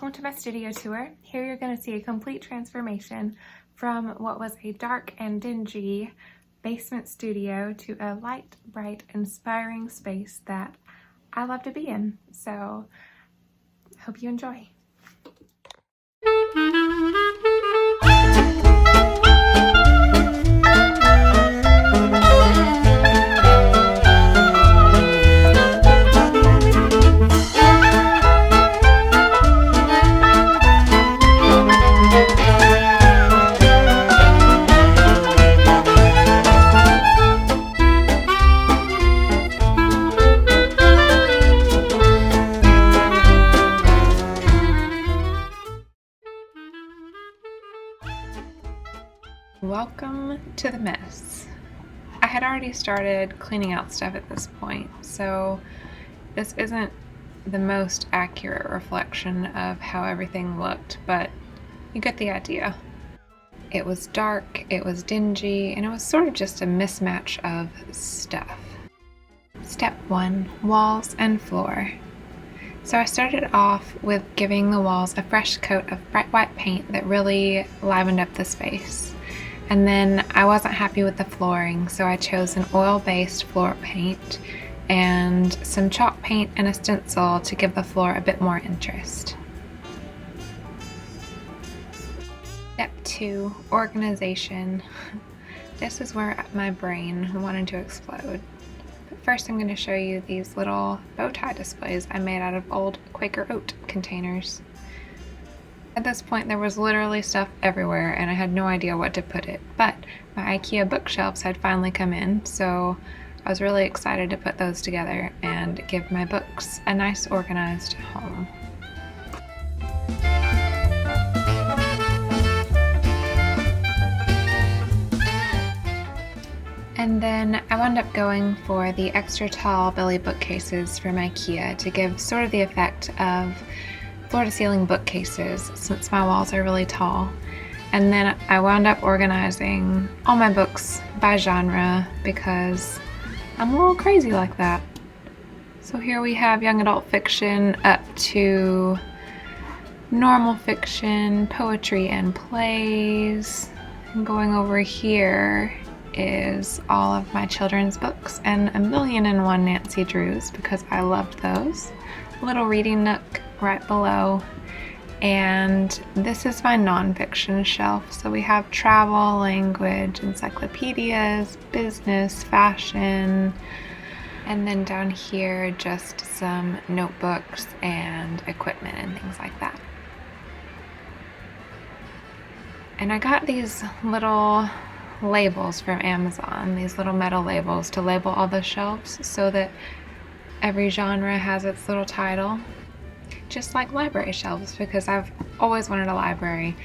Welcome to my studio tour. Here you're going to see a complete transformation from what was a dark and dingy basement studio to a light, bright, inspiring space that I love to be in. So, hope you enjoy. Welcome to the mess. I had already started cleaning out stuff at this point, so this isn't the most accurate reflection of how everything looked, but you get the idea. It was dark, it was dingy, and it was sort of just a mismatch of stuff. Step 1, walls and floor. So I started off with giving the walls a fresh coat of bright white paint that really livened up the space. And then I wasn't happy with the flooring, so I chose an oil-based floor paint and some chalk paint and a stencil to give the floor a bit more interest. Step 2, organization. This is where my brain wanted to explode. But first I'm going to show you these little bow tie displays I made out of old Quaker oat containers. At this point there was literally stuff everywhere and I had no idea what to put it, but my IKEA bookshelves had finally come in, so I was really excited to put those together and give my books a nice organized home. And then I wound up going for the extra tall Billy bookcases from IKEA to give sort of the effect of floor-to-ceiling bookcases since my walls are really tall. And then I wound up organizing all my books by genre because I'm a little crazy like that. So here we have young adult fiction up to normal fiction, poetry and plays. And going over here is all of my children's books and a million and one Nancy Drews because I loved those. A little reading nook right below, and this is my nonfiction shelf. So we have travel, language, encyclopedias, business, fashion, and then down here just some notebooks and equipment and things like that. And I got these little labels from Amazon, these little metal labels to label all the shelves so that every genre has its little title, just like library shelves, because I've always wanted a library,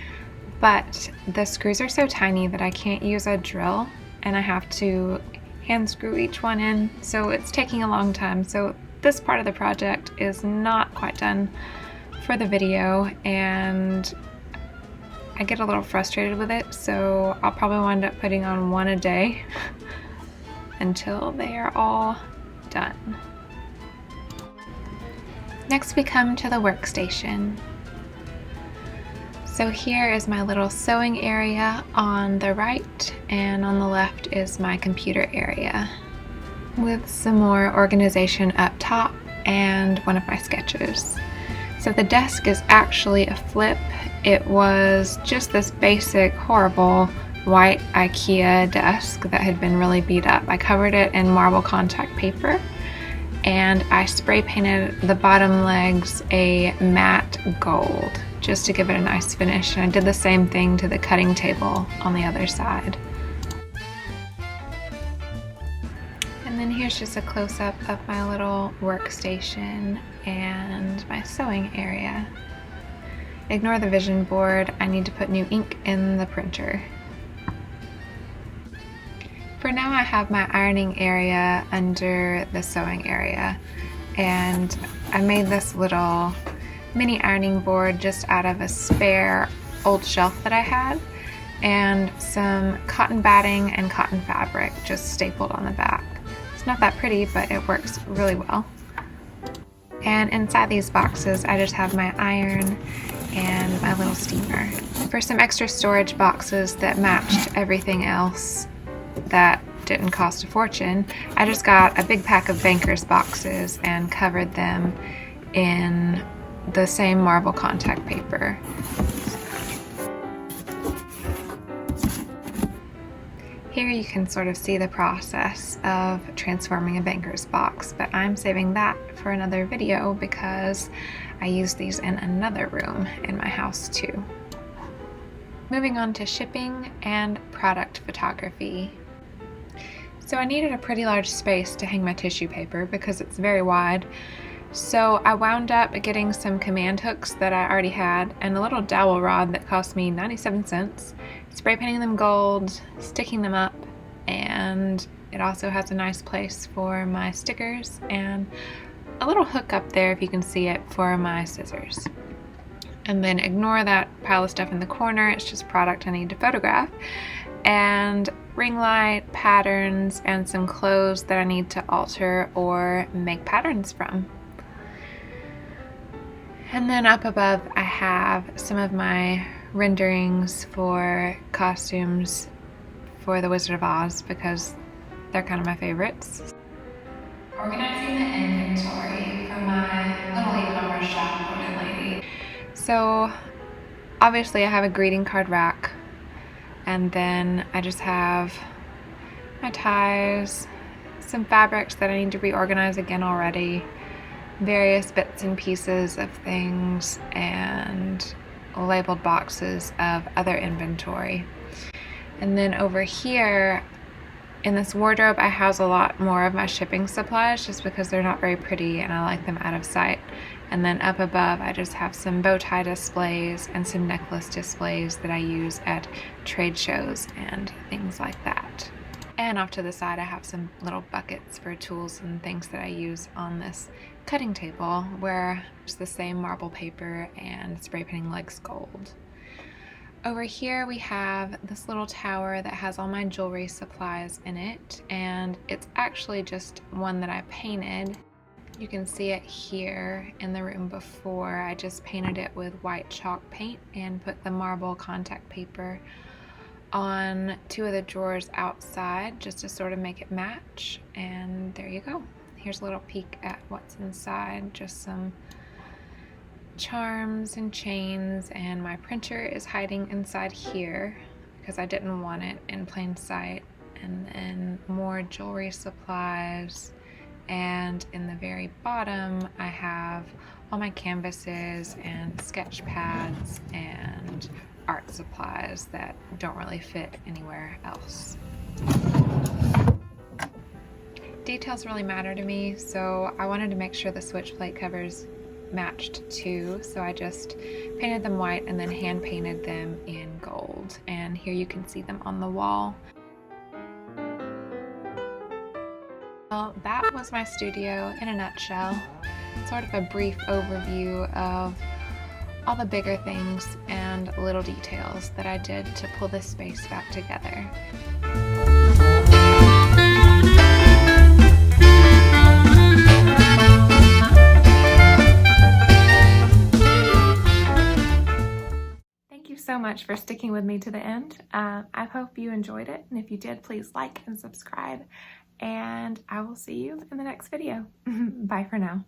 but the screws are so tiny that I can't use a drill and I have to hand screw each one in, so it's taking a long time. So this part of the project is not quite done for the video and I get a little frustrated with it, so I'll probably wind up putting on one a day until they are all done. Next we come to the workstation. So here is my little sewing area on the right, and on the left is my computer area with some more organization up top and one of my sketches. So the desk is actually a flip. It was just this basic, horrible white IKEA desk that had been really beat up. I covered it in marble contact paper and I spray painted the bottom legs a matte gold just to give it a nice finish, and I did the same thing to the cutting table on the other side. And then here's just a close-up of my little workstation and my sewing area. Ignore the vision board, I need to put new ink in the printer. For now I have my ironing area under the sewing area, and I made this little mini ironing board just out of a spare old shelf that I had and some cotton batting and cotton fabric just stapled on the back. It's not that pretty, but it works really well. And inside these boxes, I just have my iron and my little steamer. For some extra storage boxes that matched everything else that didn't cost a fortune, I just got a big pack of Banker's boxes and covered them in the same marble contact paper. Here you can sort of see the process of transforming a Banker's box, but I'm saving that for another video because I use these in another room in my house too. Moving on to shipping and product photography. So I needed a pretty large space to hang my tissue paper because it's very wide. So I wound up getting some command hooks that I already had and a little dowel rod that cost me 97 cents, spray painting them gold, sticking them up, and it also has a nice place for my stickers and a little hook up there, if you can see it, for my scissors. And then ignore that pile of stuff in the corner, it's just product I need to photograph, and ring light, patterns, and some clothes that I need to alter or make patterns from. And then up above I have some of my renderings for costumes for the Wizard of Oz because they're kind of my favorites. Organizing the inventory for my little e-commerce shop, Wooden Lady. So obviously I have a greeting card rack, and then I just have my ties, some fabrics that I need to reorganize again already, various bits and pieces of things, and labeled boxes of other inventory. And then over here in this wardrobe I house a lot more of my shipping supplies just because they're not very pretty and I like them out of sight. And then up above I just have some bow tie displays and some necklace displays that I use at trade shows and things like that. And off to the side I have some little buckets for tools and things that I use on this cutting table where it's the same marble paper and spray painting legs gold. Over here we have this little tower that has all my jewelry supplies in it, and it's actually just one that I painted. You can see it here in the room before. I just painted it with white chalk paint and put the marble contact paper on two of the drawers outside just to sort of make it match, and there you go. Here's a little peek at what's inside, just some charms and chains, and my printer is hiding inside here because I didn't want it in plain sight. And then more jewelry supplies, and in the very bottom I have all my canvases and sketch pads and art supplies that don't really fit anywhere else. Details really matter to me, so I wanted to make sure the switch plate covers matched too, so I just painted them white and then hand painted them in gold, and here you can see them on the wall. Well, that was my studio in a nutshell. Sort of a brief overview of all the bigger things and little details that I did to pull this space back together. Thank you so much for sticking with me to the end. I hope you enjoyed it, and if you did, please like and subscribe, and I will see you in the next video. Bye for now.